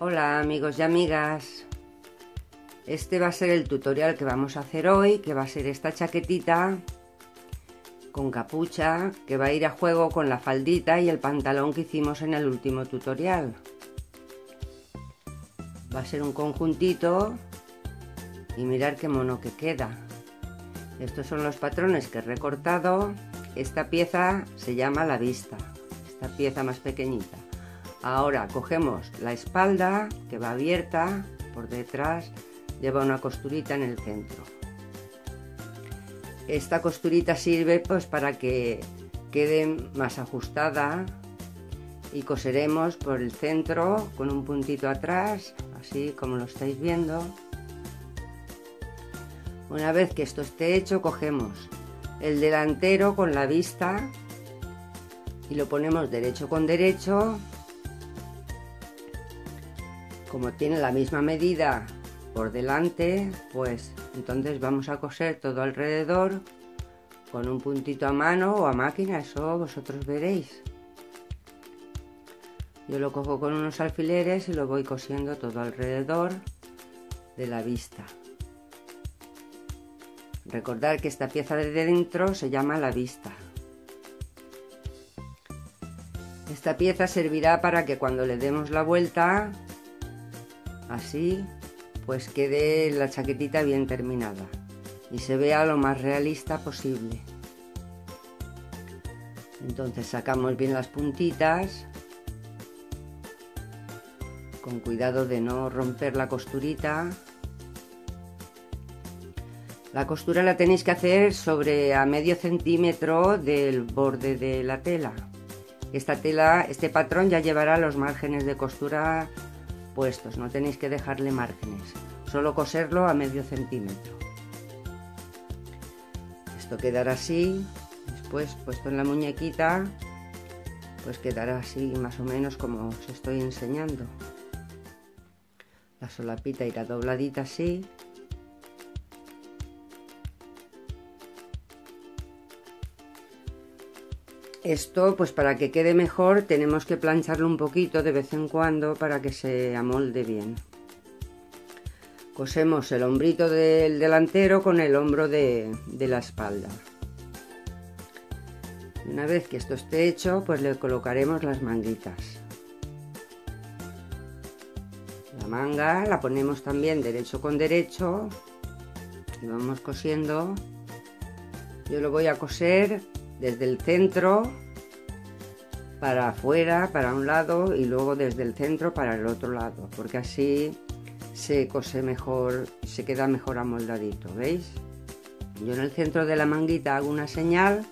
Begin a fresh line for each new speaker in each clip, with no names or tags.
Hola amigos y amigas, este va a ser el tutorial que vamos a hacer hoy, que va a ser esta chaquetita con capucha que va a ir a juego con la faldita y el pantalón que hicimos en el último tutorial. Va a ser un conjuntito y mirar qué mono que queda. Estos son los patrones que he recortado. Esta pieza se llama la vista, esta pieza más pequeñita. Ahora cogemos la espalda, que va abierta por detrás, lleva una costurita en el centro. Esta costurita sirve pues para que quede más ajustada y coseremos por el centro con un puntito atrás, así como lo estáis viendo. Una vez que esto esté hecho, cogemos el delantero con la vista y lo ponemos derecho con derecho. Como tiene la misma medida por delante, pues entonces vamos a coser todo alrededor con un puntito a mano o a máquina, eso vosotros veréis. Yo lo cojo con unos alfileres y lo voy cosiendo todo alrededor de la vista. Recordad que esta pieza de dentro se llama la vista. Esta pieza servirá para que cuando le demos la vuelta, así, pues quede la chaquetita bien terminada y se vea lo más realista posible. Entonces sacamos bien las puntitas, con cuidado de no romper la costurita. La costura la tenéis que hacer sobre a medio centímetro del borde de la tela. Esta tela, este patrón ya llevará los márgenes de costura puestos, no tenéis que dejarle márgenes, solo coserlo a medio centímetro. Esto quedará así, después puesto en la muñequita, pues quedará así más o menos como os estoy enseñando. La solapita irá dobladita así. Esto, pues para que quede mejor, tenemos que plancharlo un poquito de vez en cuando para que se amolde bien. Cosemos el hombrito del delantero con el hombro de la espalda. Una vez que esto esté hecho, pues le colocaremos las manguitas. La manga la ponemos también derecho con derecho y vamos cosiendo. Yo lo voy a coser desde el centro para afuera, para un lado, y luego desde el centro para el otro lado, porque así se cose mejor, se queda mejor amoldadito, ¿veis? Yo en el centro de la manguita hago una señal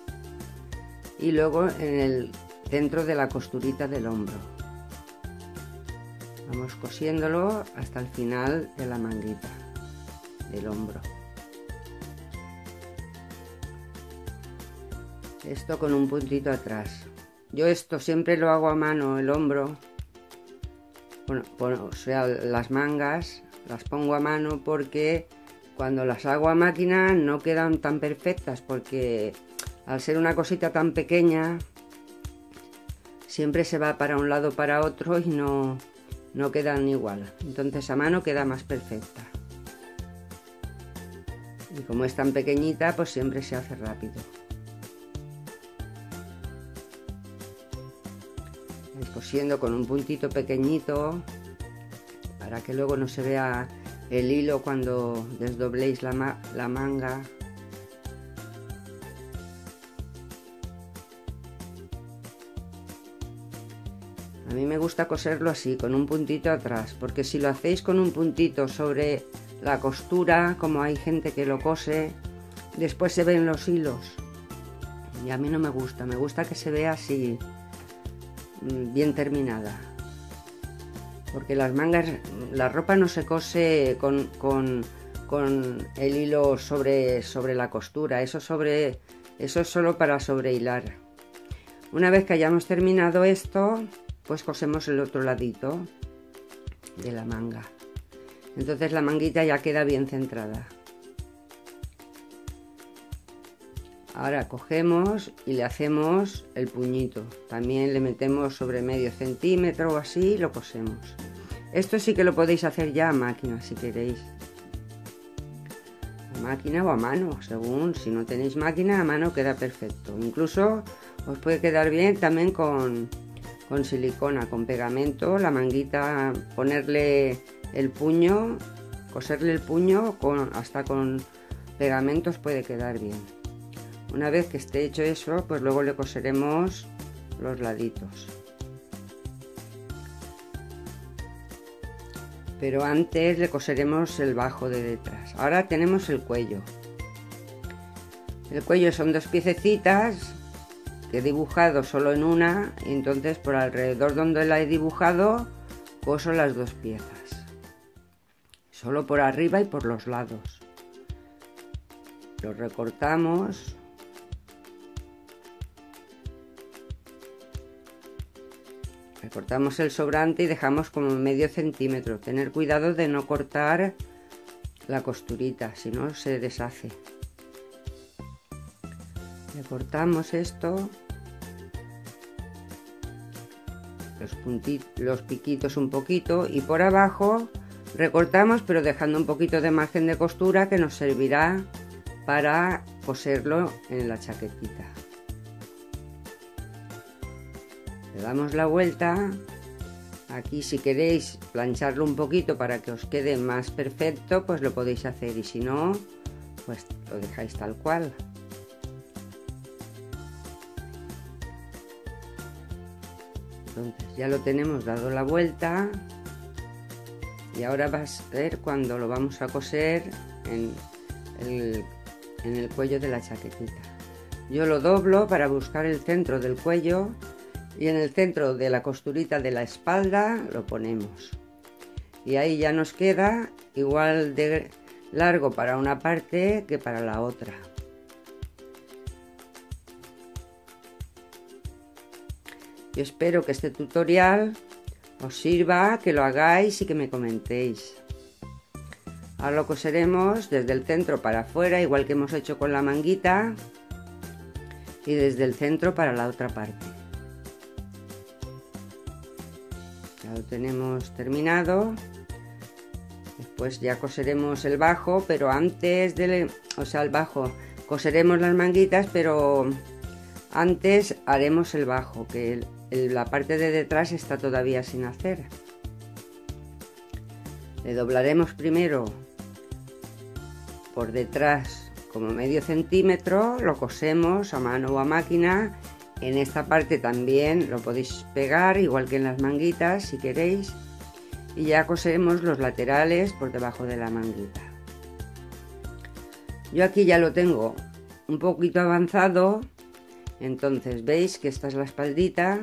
y luego en el centro de la costurita del hombro. Vamos cosiéndolo hasta el final de la manguita del hombro. Esto con un puntito atrás. Yo esto siempre lo hago a mano, el hombro. Bueno, o sea, las mangas las pongo a mano porque cuando las hago a máquina no quedan tan perfectas, porque al ser una cosita tan pequeña siempre se va para un lado para otro y no quedan igual. Entonces a mano queda más perfecta. Y como es tan pequeñita, pues siempre se hace rápido. Cosiendo con un puntito pequeñito para que luego no se vea el hilo cuando desdobléis la manga. A mí me gusta coserlo así, con un puntito atrás, porque si lo hacéis con un puntito sobre la costura, como hay gente que lo cose, después se ven los hilos y a mí no me gusta que se vea así bien terminada, porque las mangas, la ropa no se cose con el hilo sobre la costura, eso es solo para sobrehilar. Una vez que hayamos terminado esto, pues cosemos el otro ladito de la manga, entonces la manguita ya queda bien centrada. Ahora cogemos y le hacemos el puñito, también le metemos sobre medio centímetro o así y lo cosemos. Esto sí que lo podéis hacer ya a máquina si queréis. A máquina o a mano, según. Si no tenéis máquina, a mano queda perfecto. Incluso os puede quedar bien también con silicona, con pegamento, la manguita, ponerle el puño, coserle el puño, hasta con pegamentos puede quedar bien. Una vez que esté hecho eso, pues luego le coseremos los laditos. Pero antes le coseremos el bajo de detrás. Ahora tenemos el cuello. El cuello son 2 piececitas que he dibujado solo en una, y entonces por alrededor donde la he dibujado coso las 2 piezas. Solo por arriba y por los lados. Lo recortamos. Recortamos el sobrante y dejamos como medio centímetro. Tener cuidado de no cortar la costurita, si no se deshace. Le cortamos esto, los piquitos un poquito, y por abajo recortamos, pero dejando un poquito de margen de costura que nos servirá para coserlo en la chaquetita. Le damos la vuelta. Aquí, si queréis plancharlo un poquito para que os quede más perfecto, pues lo podéis hacer, y si no, pues lo dejáis tal cual. Entonces ya lo tenemos dado la vuelta, y ahora va a ser cuando lo vamos a coser en el cuello de la chaquetita. Yo lo doblo para buscar el centro del cuello, y en el centro de la costurita de la espalda lo ponemos, y ahí ya nos queda igual de largo para una parte que para la otra. Yo espero que este tutorial os sirva, que lo hagáis y que me comentéis. Ahora lo coseremos desde el centro para afuera, igual que hemos hecho con la manguita, y desde el centro para la otra parte. Ya lo tenemos terminado. Después ya coseremos el bajo, pero antes el bajo coseremos las manguitas, pero antes haremos el bajo, que la parte de detrás está todavía sin hacer. Le doblaremos primero por detrás como medio centímetro, lo cosemos a mano o a máquina. En esta parte también lo podéis pegar, igual que en las manguitas si queréis, y ya coseremos los laterales por debajo de la manguita. Yo aquí ya lo tengo un poquito avanzado. Entonces veis que esta es la espaldita,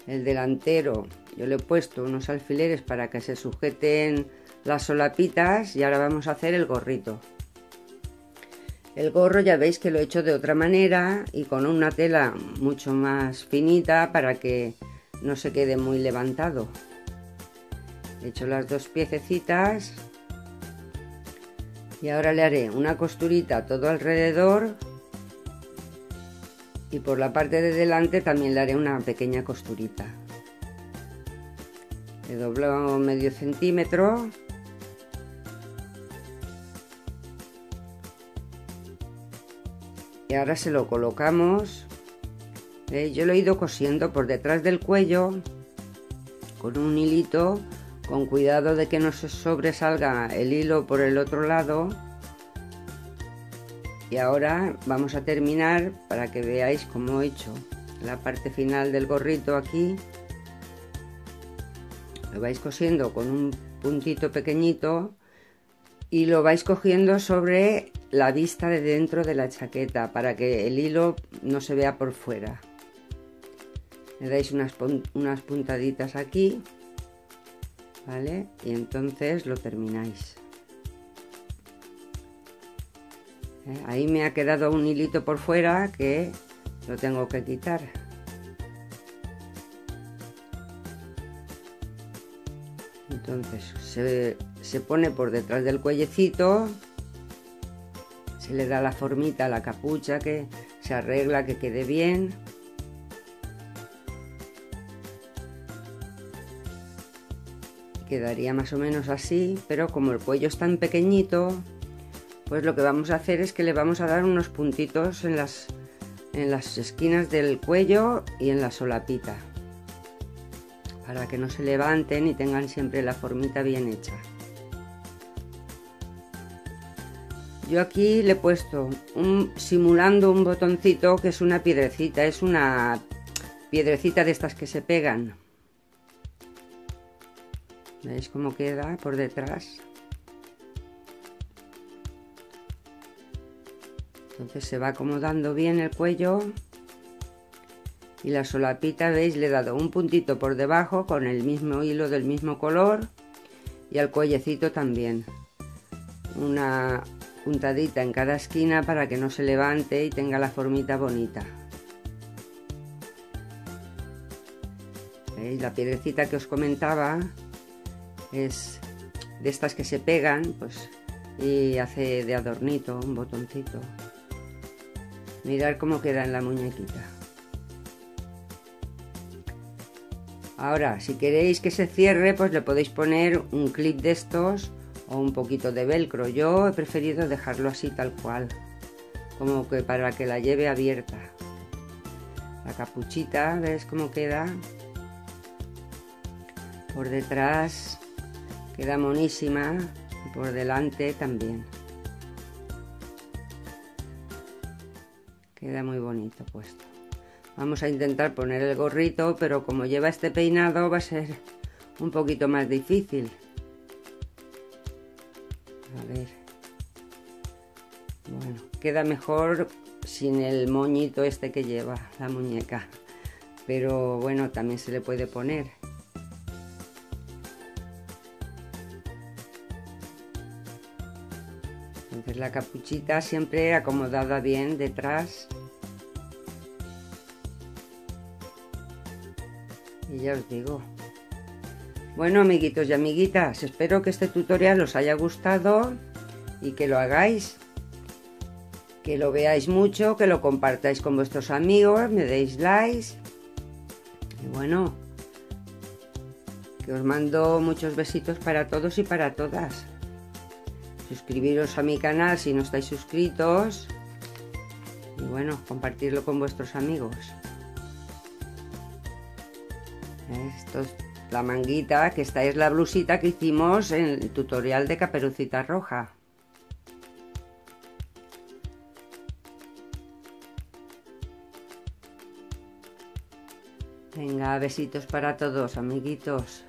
el delantero yo le he puesto unos alfileres para que se sujeten las solapitas, y ahora vamos a hacer el gorrito. El gorro ya veis que lo he hecho de otra manera y con una tela mucho más finita para que no se quede muy levantado. He hecho las 2 piececitas y ahora le haré una costurita todo alrededor. Y por la parte de delante también le haré una pequeña costurita. Le doblo medio centímetro. Y ahora se lo colocamos. Yo lo he ido cosiendo por detrás del cuello con un hilito, con cuidado de que no se sobresalga el hilo por el otro lado. Y ahora vamos a terminar para que veáis cómo he hecho la parte final del gorrito. Aquí lo vais cosiendo con un puntito pequeñito y lo vais cogiendo sobre la vista de dentro de la chaqueta para que el hilo no se vea por fuera. Le dais unas puntaditas aquí, ¿vale? Y entonces lo termináis. Ahí me ha quedado un hilito por fuera que lo tengo que quitar. Entonces se pone por detrás del cuellecito, se le da la formita a la capucha, que se arregla, que quede bien. quedaría más o menos así, pero como el cuello es tan pequeñito, pues lo que vamos a hacer es que le vamos a dar unos puntitos en las esquinas del cuello y en la solapita, para que no se levanten y tengan siempre la formita bien hecha. Yo aquí le he puesto simulando un botoncito, que es una piedrecita, es una piedrecita de estas que se pegan. ¿Veis cómo queda por detrás? Entonces se va acomodando bien el cuello. Y la solapita, ¿veis? Le he dado un puntito por debajo con el mismo hilo del mismo color. Y al cuellecito también. Una puntadita en cada esquina para que no se levante y tenga la formita bonita. ¿Veis? La piedrecita que os comentaba es de estas que se pegan, pues, y hace de adornito un botoncito. Mirad cómo queda en la muñequita. Ahora, si queréis que se cierre, pues le podéis poner un clip de estos o un poquito de velcro. Yo he preferido dejarlo así tal cual, como que para que la lleve abierta. La capuchita, ¿ves cómo queda? Por detrás queda monísima y por delante también. Queda muy bonito puesto. Vamos a intentar poner el gorrito, pero como lleva este peinado va a ser un poquito más difícil. A ver. Bueno, queda mejor sin el moñito este que lleva la muñeca. Pero bueno, también se le puede poner. Entonces la capuchita siempre acomodada bien detrás. Y ya os digo. Bueno, amiguitos y amiguitas, espero que este tutorial os haya gustado y que lo hagáis, que lo veáis mucho, que lo compartáis con vuestros amigos, me deis likes. Y bueno, que os mando muchos besitos para todos y para todas. Suscribiros a mi canal si no estáis suscritos. Y bueno, compartirlo con vuestros amigos. Esto es la manguita, que esta es la blusita que hicimos en el tutorial de Caperucita Roja. Venga, besitos para todos, amiguitos.